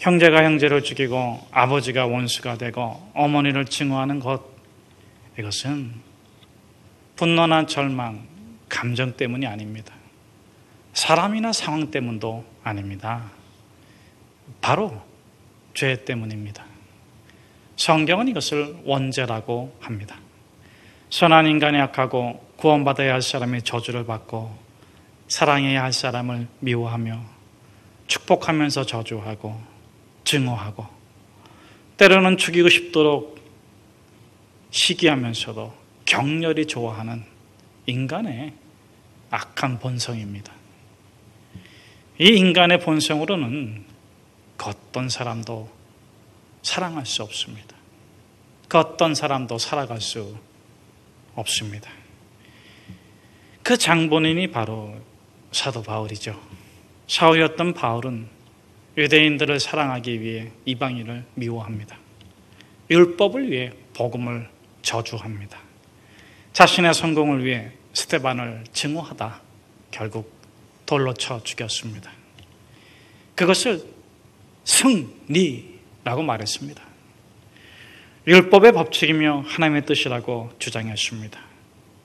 형제가 형제를 죽이고 아버지가 원수가 되고 어머니를 증오하는 것, 이것은 분노나 절망, 감정 때문이 아닙니다. 사람이나 상황 때문도 아닙니다. 바로 죄 때문입니다. 성경은 이것을 원죄라고 합니다. 선한 인간이 악하고 구원받아야 할 사람이 저주를 받고 사랑해야 할 사람을 미워하며 축복하면서 저주하고 증오하고 때로는 죽이고 싶도록 시기하면서도 격렬히 좋아하는 인간의 악한 본성입니다. 이 인간의 본성으로는 그 어떤 사람도 사랑할 수 없습니다. 그 어떤 사람도 살아갈 수 없습니다. 그 장본인이 바로 사도 바울이죠. 사울이었던 바울은 유대인들을 사랑하기 위해 이방인을 미워합니다. 율법을 위해 복음을 저주합니다. 자신의 성공을 위해 스데반을 증오하다 결국 돌로 쳐 죽였습니다. 그것을 승리라고 말했습니다. 율법의 법칙이며 하나님의 뜻이라고 주장했습니다.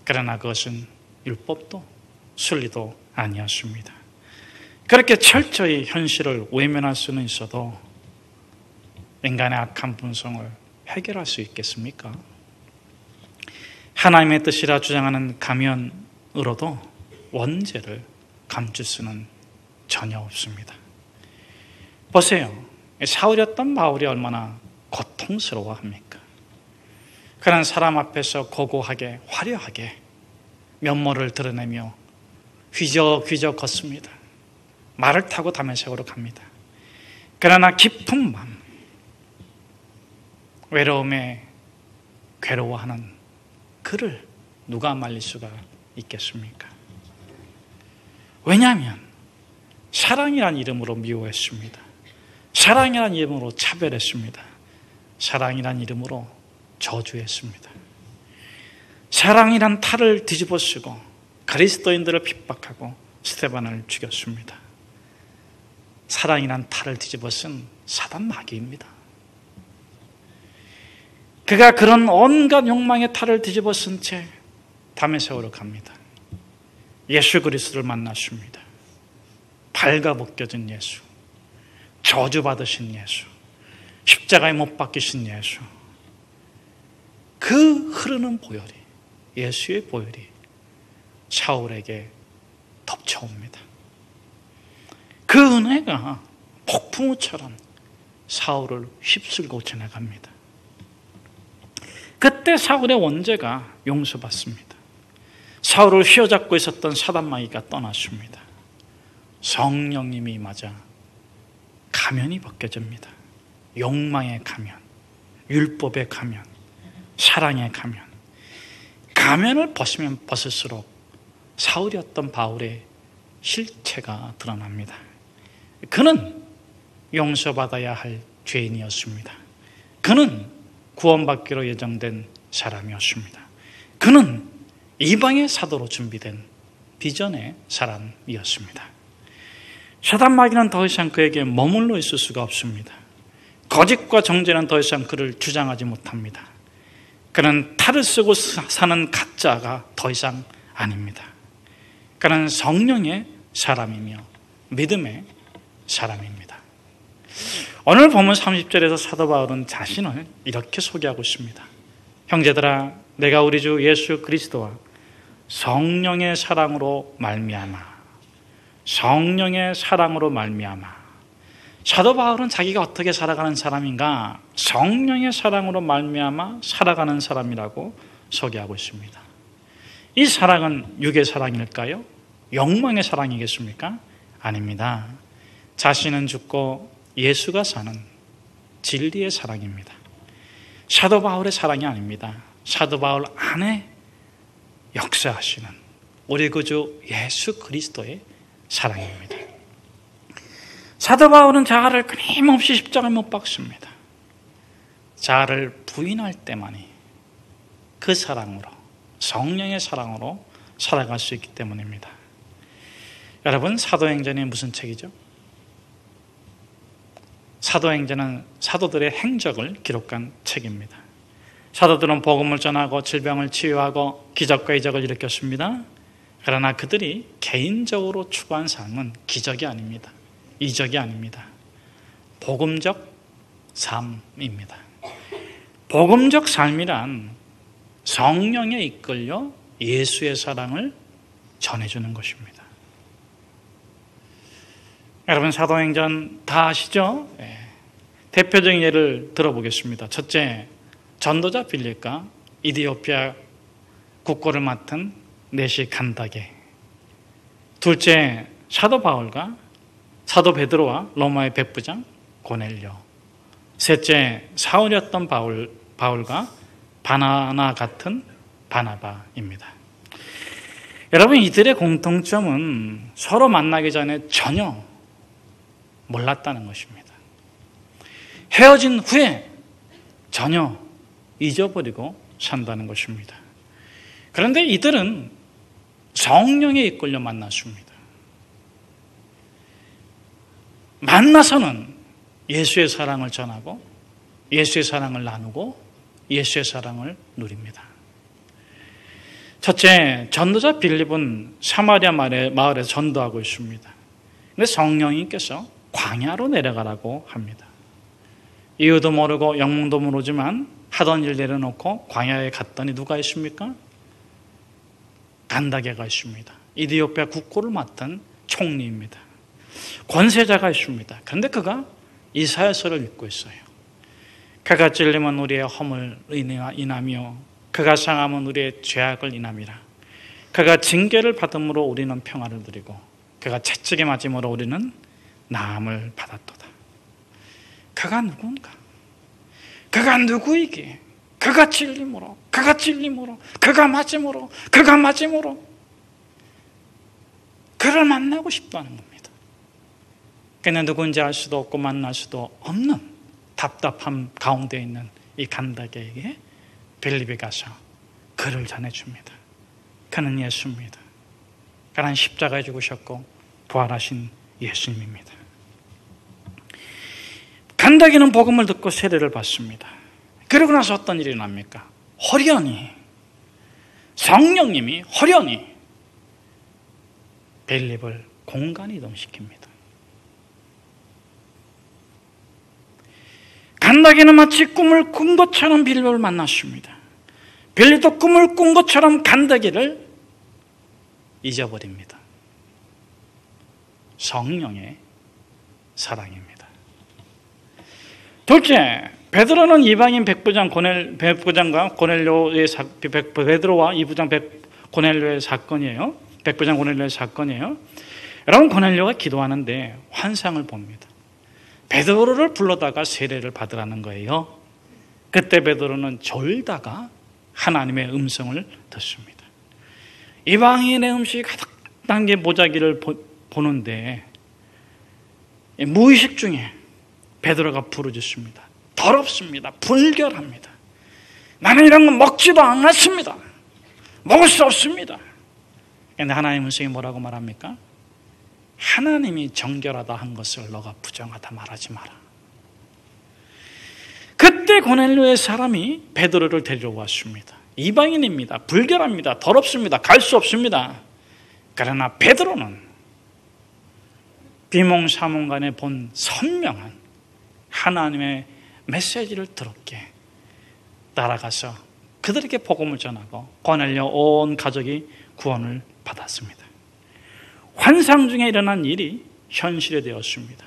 그러나 그것은 율법도 순리도 아니었습니다. 그렇게 철저히 현실을 외면할 수는 있어도 인간의 악한 본성을 해결할 수 있겠습니까? 하나님의 뜻이라 주장하는 가면으로도 원죄를 감출 수는 전혀 없습니다. 보세요. 사울이었던 바울이 얼마나 고통스러워합니까? 그는 사람 앞에서 고고하게 화려하게 면모를 드러내며 휘적휘적 걷습니다. 말을 타고 다메섹으로 갑니다. 그러나 깊은 밤 외로움에 괴로워하는 그를 누가 말릴 수가 있겠습니까? 왜냐하면 사랑이란 이름으로 미워했습니다. 사랑이란 이름으로 차별했습니다. 사랑이란 이름으로 저주했습니다. 사랑이란 탈을 뒤집어 쓰고 그리스도인들을 핍박하고 스데반을 죽였습니다. 사랑이란 탈을 뒤집어 쓴 사단 마귀입니다. 그가 그런 온갖 욕망의 탈을 뒤집어 쓴 채 다메섹으로 갑니다. 예수 그리스도를 만났습니다. 발가벗겨진 예수, 저주받으신 예수, 십자가에 못 박히신 예수, 그 흐르는 보혈이, 예수의 보혈이 사울에게 덮쳐옵니다. 그 은혜가 폭풍우처럼 사울을 휩쓸고 지나갑니다. 그때 사울의 원죄가 용서받습니다. 사울을 휘어잡고 있었던 사단마귀가 떠났습니다. 성령님이 맞아 가면이 벗겨집니다. 욕망의 가면, 율법의 가면, 사랑의 가면. 가면을 벗으면 벗을수록 사울이었던 바울의 실체가 드러납니다. 그는 용서받아야 할 죄인이었습니다. 그는 구원받기로 예정된 사람이었습니다. 그는 이방의 사도로 준비된 비전의 사람이었습니다. 사단 마귀는 더 이상 그에게 머물러 있을 수가 없습니다. 거짓과 정죄는 더 이상 그를 주장하지 못합니다. 그는 탈을 쓰고 사는 가짜가 더 이상 아닙니다. 그는 성령의 사람이며 믿음의 사람입니다. 오늘 본문 30절에서 사도 바울은 자신을 이렇게 소개하고 있습니다. 형제들아, 내가 우리 주 예수 그리스도와 성령의 사랑으로 말미암아, 성령의 사랑으로 말미암아. 사도 바울은 자기가 어떻게 살아가는 사람인가? 성령의 사랑으로 말미암아 살아가는 사람이라고 소개하고 있습니다. 이 사랑은 육의 사랑일까요? 욕망의 사랑이겠습니까? 아닙니다. 자신은 죽고 예수가 사는 진리의 사랑입니다. 사도 바울의 사랑이 아닙니다. 사도 바울 안에 역사하시는 우리 구주 예수 그리스도의 사랑입니다. 사도 바울은 자아를 끊임없이 십자가에 못 박습니다. 자아를 부인할 때만이 그 사랑으로, 성령의 사랑으로 살아갈 수 있기 때문입니다. 여러분, 사도행전이 무슨 책이죠? 사도행전은 사도들의 행적을 기록한 책입니다. 사도들은 복음을 전하고 질병을 치유하고 기적과 이적을 일으켰습니다. 그러나 그들이 개인적으로 추구한 삶은 기적이 아닙니다. 이적이 아닙니다. 복음적 삶입니다. 복음적 삶이란 성령에 이끌려 예수의 사랑을 전해주는 것입니다. 여러분, 사도행전 다 아시죠? 대표적인 예를 들어보겠습니다. 첫째, 전도자 빌립과 이디오피아 국고를 맡은 내시 간다게. 둘째, 사도 바울과 사도 베드로와 로마의 백부장 고넬료. 셋째, 사울이었던 바울과 바나나 같은 바나바입니다. 여러분, 이들의 공통점은 서로 만나기 전에 전혀 몰랐다는 것입니다. 헤어진 후에 전혀 잊어버리고 산다는 것입니다. 그런데 이들은 성령에 이끌려 만났습니다. 만나서는 예수의 사랑을 전하고 예수의 사랑을 나누고 예수의 사랑을 누립니다. 첫째, 전도자 빌립은 사마리아 마을에서 전도하고 있습니다. 그런데 성령님께서 광야로 내려가라고 합니다. 이유도 모르고 영문도 모르지만 하던 일 내려놓고 광야에 갔더니 누가 있습니까? 간다게가 있습니다. 이디오피아 국고를 맡은 총리입니다. 권세자가 있습니다. 그런데 그가 이사야서를 읽고 있어요. 그가 찔림은 우리의 허물 인하며 그가 상함은 우리의 죄악을 인함이라. 그가 징계를 받음으로 우리는 평화를 누리고 그가 채찍에 맞음으로 우리는 나음을 받았도다. 그가 누군가? 그가 누구이기에? 그가 찔림으로 그가 맞음으로 그를 만나고 싶다는 겁니다. 그는 누군지 알 수도 없고 만날 수도 없는 답답함 가운데 있는 이 간다게에게 빌립이 가서 그를 전해줍니다. 그는 예수입니다. 그는 십자가에 죽으셨고 부활하신 예수님입니다. 간다게는 복음을 듣고 세례를 받습니다. 그러고 나서 어떤 일이 납니까? 성령님이 호련히 빌립을 공간 이동시킵니다. 간다게는 마치 꿈을 꾼 것처럼 빌립을 만났습니다. 빌립도 꿈을 꾼 것처럼 간다게를 잊어버립니다. 성령의 사랑입니다. 둘째, 베드로는 이방인 백부장과 고넬료의 베드로와 이부장 고넬료의 사건이에요. 백부장 고넬료의 사건이에요. 여러분, 고넬료가 기도하는데 환상을 봅니다. 베드로를 불러다가 세례를 받으라는 거예요. 그때 베드로는 졸다가 하나님의 음성을 듣습니다. 이방인의 음식이 가득 담긴 모자기를 보는데 무의식 중에 베드로가 부르짖습니다. 더럽습니다. 불결합니다. 나는 이런 거 먹지도 않았습니다. 먹을 수 없습니다. 그런데 하나님 음성이 뭐라고 말합니까? 하나님이 정결하다 한 것을 너가 부정하다 말하지 마라. 그때 고넬료의 사람이 베드로를 데리러 왔습니다. 이방인입니다. 불결합니다. 더럽습니다. 갈 수 없습니다. 그러나 베드로는 비몽사몽간에 본 선명한 하나님의 메시지를 들었기에 따라가서 그들에게 복음을 전하고 고넬료 온 가족이 구원을 받았습니다. 환상 중에 일어난 일이 현실이 되었습니다.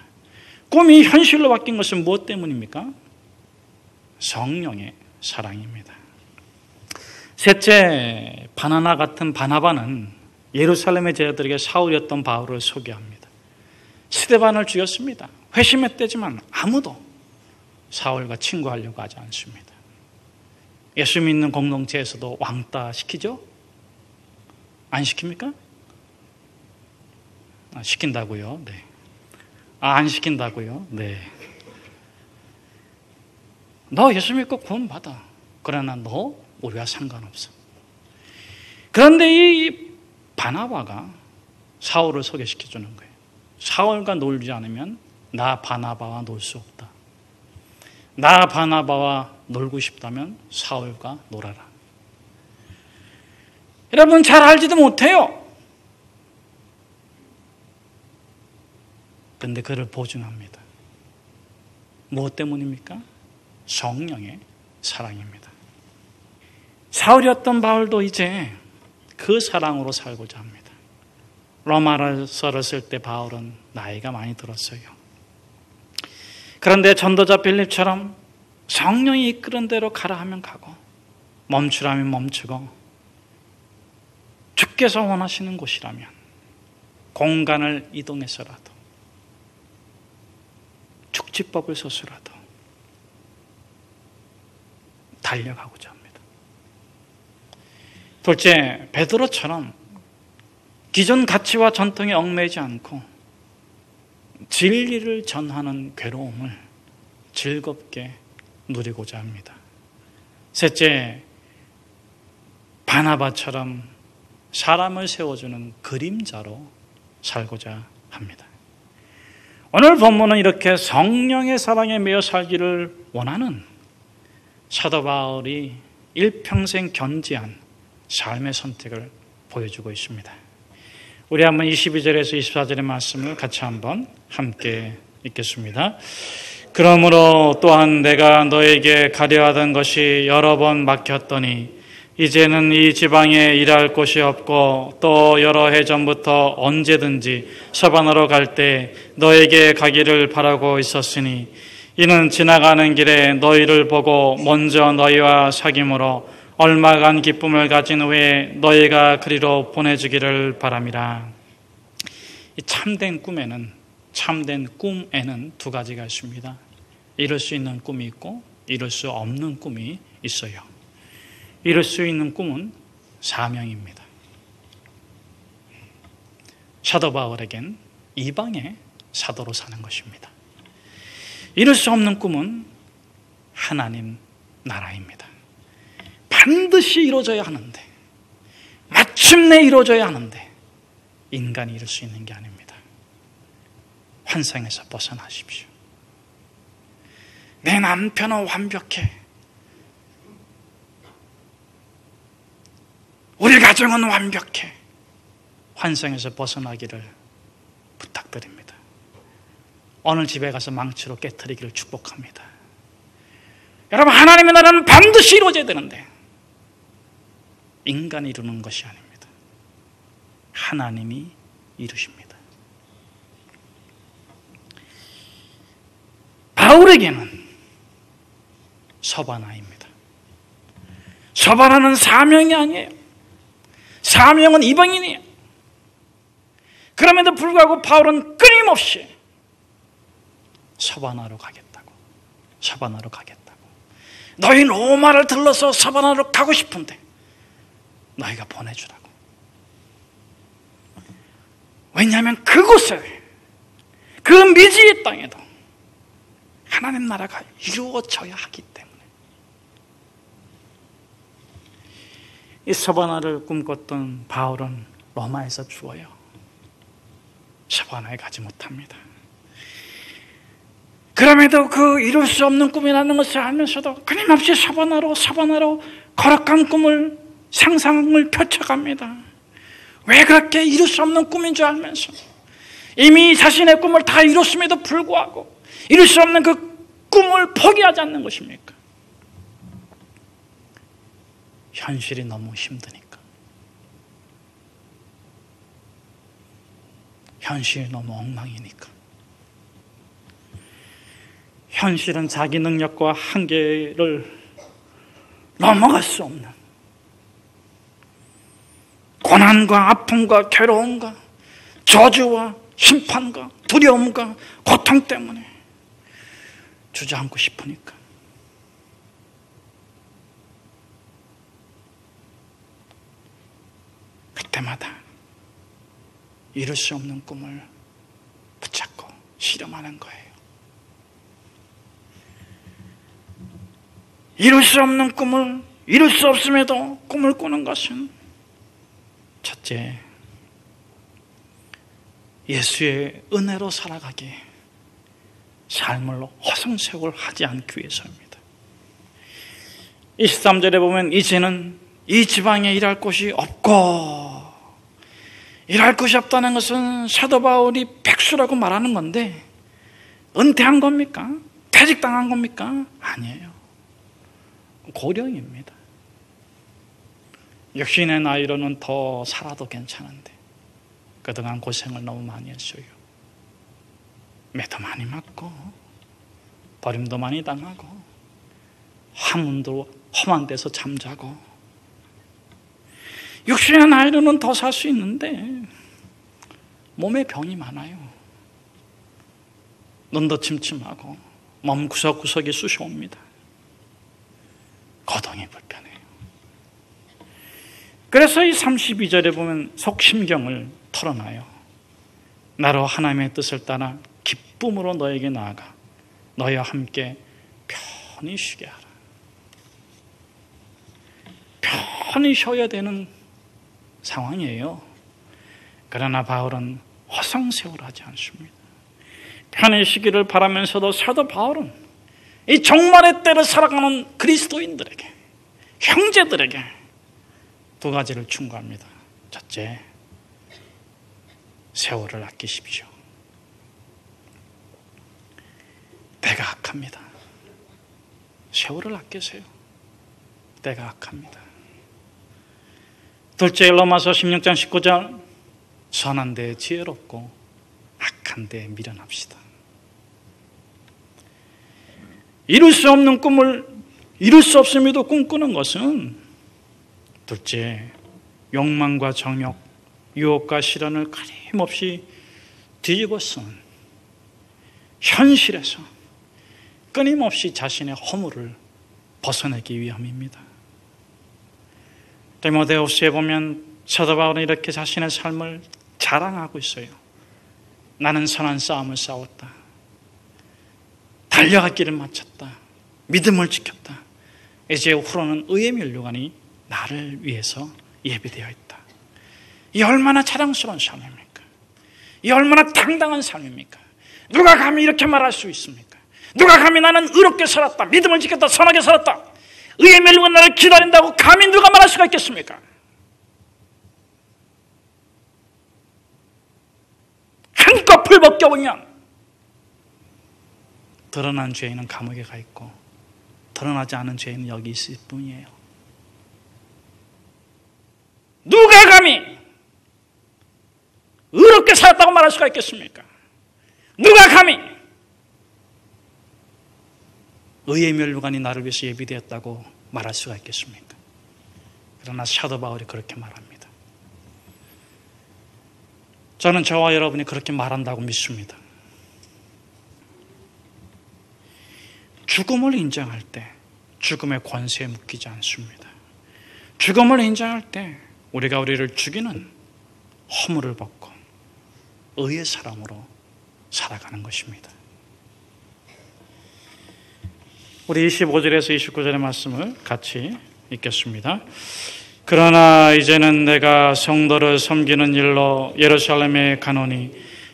꿈이 현실로 바뀐 것은 무엇 때문입니까? 성령의 사랑입니다. 셋째, 바나나 같은 바나바는 예루살렘의 제자들에게 사울이었던 바울을 소개합니다. 스데반을 죽였습니다. 회심했대지만 아무도 사울과 친구하려고 하지 않습니다. 예수 믿는 공동체에서도 왕따 시키죠? 안 시킵니까? 시킨다고요? 네. 안 시킨다고요? 네. 너 예수 믿고 구원 받아. 그러나 너 우리와 상관없어. 그런데 이 바나바가 사울을 소개시켜주는 거예요. 사울과 놀지 않으면 나 바나바와 놀 수 없다. 나 바나바와 놀고 싶다면 사울과 놀아라. 여러분 잘 알지도 못해요. 근데 그를 보증합니다. 무엇 때문입니까? 성령의 사랑입니다. 사울이었던 바울도 이제 그 사랑으로 살고자 합니다. 로마서를 쓸 때 바울은 나이가 많이 들었어요. 그런데 전도자 빌립처럼 성령이 이끄는 대로 가라 하면 가고 멈추라면 멈추고 주께서 원하시는 곳이라면 공간을 이동해서라도 축지법을 써서라도 달려가고자 합니다. 둘째, 베드로처럼 기존 가치와 전통에 얽매이지 않고 진리를 전하는 괴로움을 즐겁게 누리고자 합니다. 셋째, 바나바처럼 사람을 세워주는 그림자로 살고자 합니다. 오늘 본문은 이렇게 성령의 사랑에 매여 살기를 원하는 사도 바울이 일평생 견지한 삶의 선택을 보여주고 있습니다. 우리 한번 22절에서 24절의 말씀을 같이 한번 함께 읽겠습니다. 그러므로 또한 내가 너에게 가려하던 것이 여러 번 막혔더니 이제는 이 지방에 일할 곳이 없고 또 여러 해 전부터 언제든지 서반으로 갈 때 너에게 가기를 바라고 있었으니 이는 지나가는 길에 너희를 보고 먼저 너희와 사귐으로 얼마간 기쁨을 가진 후에 너희가 그리로 보내주기를 바람이라. 이 참된 꿈에는 두 가지가 있습니다. 이룰 수 있는 꿈이 있고 이룰 수 없는 꿈이 있어요. 이룰 수 있는 꿈은 사명입니다. 사도 바울에겐 이방의 사도로 사는 것입니다. 이룰 수 없는 꿈은 하나님 나라입니다. 반드시 이루어져야 하는데, 마침내 이루어져야 하는데 인간이 이룰 수 있는 게 아닙니다. 환상에서 벗어나십시오. 내 남편은 완벽해. 우리 가정은 완벽해. 환상에서 벗어나기를 부탁드립니다. 오늘 집에 가서 망치로 깨트리기를 축복합니다. 여러분, 하나님의 나라는 반드시 이루어져야 되는데 인간이 이루는 것이 아닙니다. 하나님이 이루십니다. 바울에게는 서바나입니다. 서바나는 사명이 아니에요. 사명은 이방인이에요. 그럼에도 불구하고 바울은 끊임없이 서바나로 가겠다고. 너희 로마를 들러서 서바나로 가고 싶은데 너희가 보내주라고. 왜냐하면 그곳에, 그 미지의 땅에도 하나님 나라가 이루어져야 하기 때문에. 이 서바나를 꿈꿨던 바울은 로마에서 죽어요. 서바나에 가지 못합니다. 그럼에도 그 이룰 수 없는 꿈이라는 것을 알면서도 끊임없이 서바나로 거룩한 꿈을, 상상을 펼쳐갑니다. 왜 그렇게 이룰 수 없는 꿈인 줄 알면서 이미 자신의 꿈을 다 이뤘음에도 불구하고 이룰 수 없는 그 꿈을 포기하지 않는 것입니까? 현실이 너무 힘드니까. 현실이 너무 엉망이니까. 현실은 자기 능력과 한계를 넘어갈 수 없는 고난과 아픔과 괴로움과 저주와 심판과 두려움과 고통 때문에 주저앉고 싶으니까. 그때마다 이룰 수 없는 꿈을 붙잡고 실험하는 거예요. 이룰 수 없는 꿈을, 이룰 수 없음에도 꿈을 꾸는 것은 첫째, 예수의 은혜로 살아가기에 삶을 허송세월 하지 않기 위해서입니다. 23절에 보면 이제는 이 지방에 일할 곳이 없고, 일할 곳이 없다는 것은 사도 바울이 백수라고 말하는 건데 은퇴한 겁니까? 퇴직당한 겁니까? 아니에요. 고령입니다. 육신의 나이로는 더 살아도 괜찮은데 그동안 고생을 너무 많이 했어요. 매도 많이 맞고 버림도 많이 당하고 한문도 험한 데서 잠자고, 육신의 나이로는 더 살 수 있는데 몸에 병이 많아요. 눈도 침침하고 몸 구석구석이 쑤셔옵니다. 거동이 불편해요. 그래서 이 32절에 보면 속심경을 털어놔요. 나로 하나님의 뜻을 따라 기쁨으로 너에게 나아가 너희와 함께 편히 쉬게 하라. 편히 쉬어야 되는 상황이에요. 그러나 바울은 허송세월하지 않습니다. 편히 쉬기를 바라면서도 사도 바울은 이 종말의 때를 살아가는 그리스도인들에게, 형제들에게 두 가지를 충고합니다. 첫째, 세월을 아끼십시오. 때가 악합니다. 세월을 아끼세요. 때가 악합니다. 둘째, 로마서 16장 19절, 선한 데 지혜롭고 악한 데 미련합시다. 이룰 수 없는 꿈을 이룰 수 없음에도 꿈꾸는 것은, 둘째, 욕망과 정욕, 유혹과 시련을 끊임없이 뒤집어 쓴 현실에서 끊임없이 자신의 허물을 벗어내기 위함입니다. 디모데후서에 보면 사도 바울은 이렇게 자신의 삶을 자랑하고 있어요. 나는 선한 싸움을 싸웠다. 달려갈 길을 마쳤다. 믿음을 지켰다. 이제 후로는 의의 면류관이 나를 위해서 예비되어 있다. 이 얼마나 자랑스러운 삶입니까? 이 얼마나 당당한 삶입니까? 누가 감히 이렇게 말할 수 있습니까? 누가 감히 나는 의롭게 살았다, 믿음을 지켰다, 선하게 살았다, 의의 면류관 나를 기다린다고 감히 누가 말할 수가 있겠습니까? 한껏 풀벗겨보면 드러난 죄인은 감옥에 가 있고 드러나지 않은 죄인은 여기 있을 뿐이에요. 누가 감히 의롭게 살았다고 말할 수가 있겠습니까? 누가 감히 의의 면류관이 나를 위해서 예비되었다고 말할 수가 있겠습니까? 그러나 사도 바울이 그렇게 말합니다. 저는 저와 여러분이 그렇게 말한다고 믿습니다. 죽음을 인정할 때 죽음의 권세에 묶이지 않습니다. 죽음을 인정할 때 우리가 우리를 죽이는 허물을 벗고 의의 사람으로 살아가는 것입니다. 우리 25절에서 29절의 말씀을 같이 읽겠습니다. 그러나 이제는 내가 성도를 섬기는 일로 예루살렘에 가노니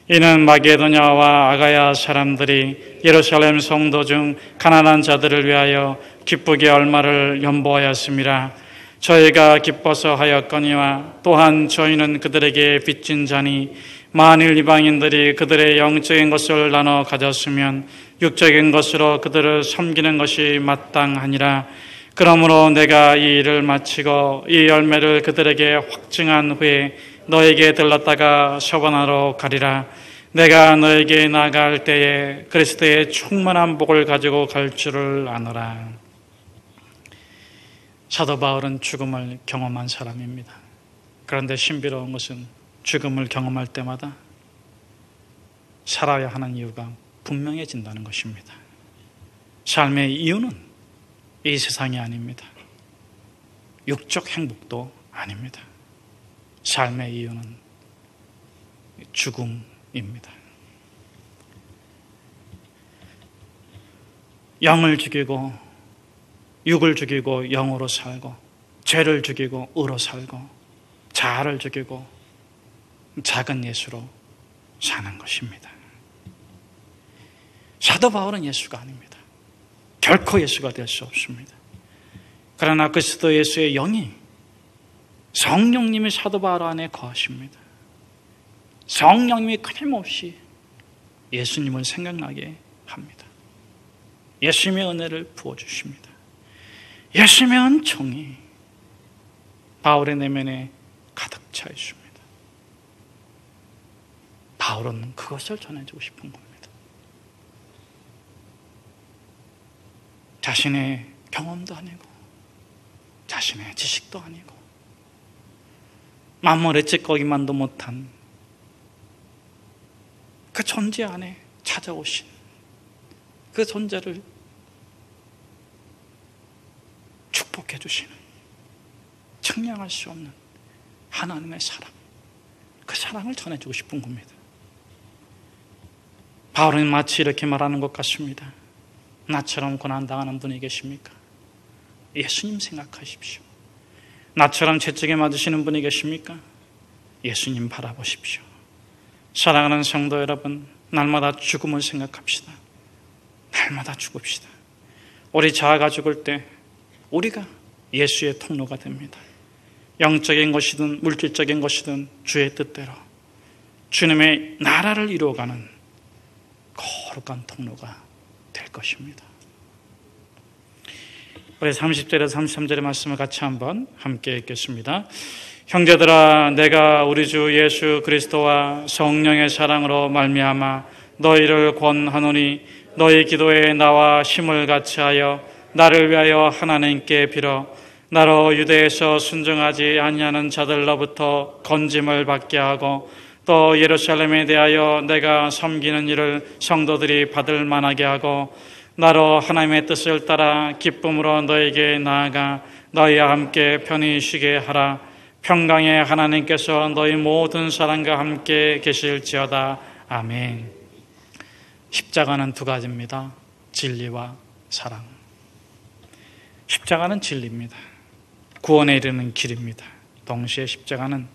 이는 마게도냐와 아가야 사람들이 예루살렘 성도 중 가난한 자들을 위하여 기쁘게 얼마를 연보하였음이라. 저희가 기뻐서 하였거니와 또한 저희는 그들에게 빚진 자니 만일 이방인들이 그들의 영적인 것을 나눠 가졌으면 육적인 것으로 그들을 섬기는 것이 마땅하니라. 그러므로 내가 이 일을 마치고 이 열매를 그들에게 확증한 후에 너에게 들렀다가 서반하러 가리라. 내가 너에게 나아갈 때에 그리스도의 충만한 복을 가지고 갈 줄을 아노라. 사도 바울은 죽음을 경험한 사람입니다. 그런데 신비로운 것은 죽음을 경험할 때마다 살아야 하는 이유가 분명해진다는 것입니다. 삶의 이유는 이 세상이 아닙니다. 육적 행복도 아닙니다. 삶의 이유는 죽음입니다. 영을 죽이고 육을 죽이고 영으로 살고, 죄를 죽이고 의로 살고, 자아를 죽이고 작은 예수로 사는 것입니다. 사도 바울은 예수가 아닙니다. 결코 예수가 될 수 없습니다. 그러나 그리스도 예수의 영이, 성령님이 사도 바울 안에 거하십니다. 성령님이 끊임없이 예수님을 생각나게 합니다. 예수님의 은혜를 부어주십니다. 예수님의 은총이 바울의 내면에 가득 차 있습니다. 바울은 그것을 전해주고 싶은 겁니다. 자신의 경험도 아니고 자신의 지식도 아니고 만물의 찌꺼기만도 못한 그 존재 안에 찾아오신 그 존재를 축복해 주시는, 측량할 수 없는 하나님의 사랑, 그 사랑을 전해주고 싶은 겁니다. 바울은 마치 이렇게 말하는 것 같습니다. 나처럼 고난당하는 분이 계십니까? 예수님 생각하십시오. 나처럼 채찍에 맞으시는 분이 계십니까? 예수님 바라보십시오. 사랑하는 성도 여러분, 날마다 죽음을 생각합시다. 날마다 죽읍시다. 우리 자아가 죽을 때 우리가 예수의 통로가 됩니다. 영적인 것이든 물질적인 것이든 주의 뜻대로 주님의 나라를 이루어가는 거룩한 통로가 될 것입니다. 우리 30절에서 33절의 말씀을 같이 한번 함께 읽겠습니다. 형제들아, 내가 우리 주 예수 그리스도와 성령의 사랑으로 말미암아 너희를 권하노니 너희 기도에 나와 힘을 같이 하여 나를 위하여 하나님께 빌어 나로 유대에서 순종하지 아니하는 자들로부터 건짐을 받게 하고 또 예루살렘에 대하여 내가 섬기는 일을 성도들이 받을 만하게 하고 나로 하나님의 뜻을 따라 기쁨으로 너에게 나아가 너희와 함께 편히 쉬게 하라. 평강의 하나님께서 너희 모든 사람과 함께 계실지어다. 아멘. 십자가는 두 가지입니다. 진리와 사랑. 십자가는 진리입니다. 구원에 이르는 길입니다. 동시에 십자가는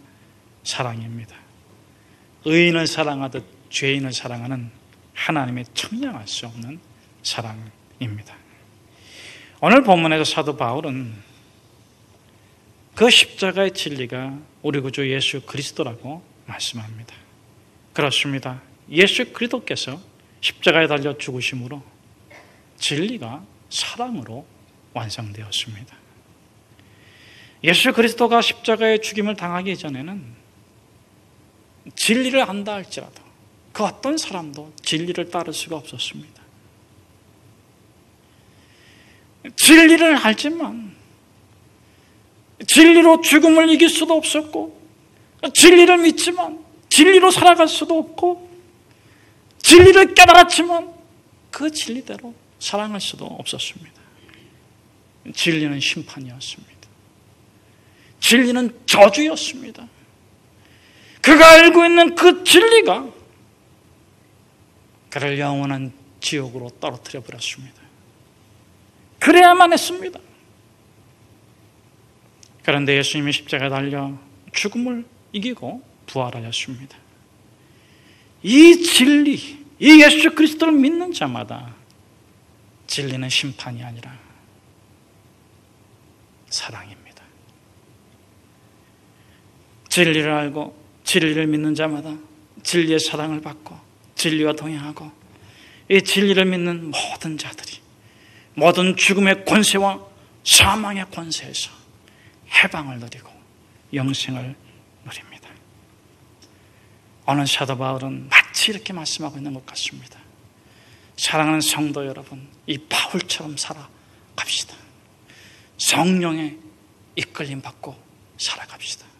사랑입니다. 의인을 사랑하듯 죄인을 사랑하는 하나님의 청량할 수 없는 사랑입니다. 오늘 본문에서 사도 바울은 그 십자가의 진리가 우리 구주 예수 그리스도라고 말씀합니다. 그렇습니다. 예수 그리스도께서 십자가에 달려 죽으심으로 진리가 사랑으로 완성되었습니다. 예수 그리스도가 십자가의 죽임을 당하기 이전에는 진리를 안다 할지라도 그 어떤 사람도 진리를 따를 수가 없었습니다. 진리를 알지만 진리로 죽음을 이길 수도 없었고, 진리를 믿지만 진리로 살아갈 수도 없고, 진리를 깨달았지만 그 진리대로 사랑할 수도 없었습니다. 진리는 심판이었습니다. 진리는 저주였습니다. 그가 알고 있는 그 진리가 그를 영원한 지옥으로 떨어뜨려 버렸습니다. 그래야만 했습니다. 그런데 예수님이 십자가에 달려 죽음을 이기고 부활하셨습니다. 이 진리, 이 예수 그리스도를 믿는 자마다 진리는 심판이 아니라 사랑입니다. 진리를 알고 진리를 믿는 자마다 진리의 사랑을 받고 진리와 동행하고, 이 진리를 믿는 모든 자들이 모든 죽음의 권세와 사망의 권세에서 해방을 누리고 영생을 누립니다. 오늘 사도 바울은 마치 이렇게 말씀하고 있는 것 같습니다. 사랑하는 성도 여러분, 이 바울처럼 살아갑시다. 성령의 이끌림 받고 살아갑시다.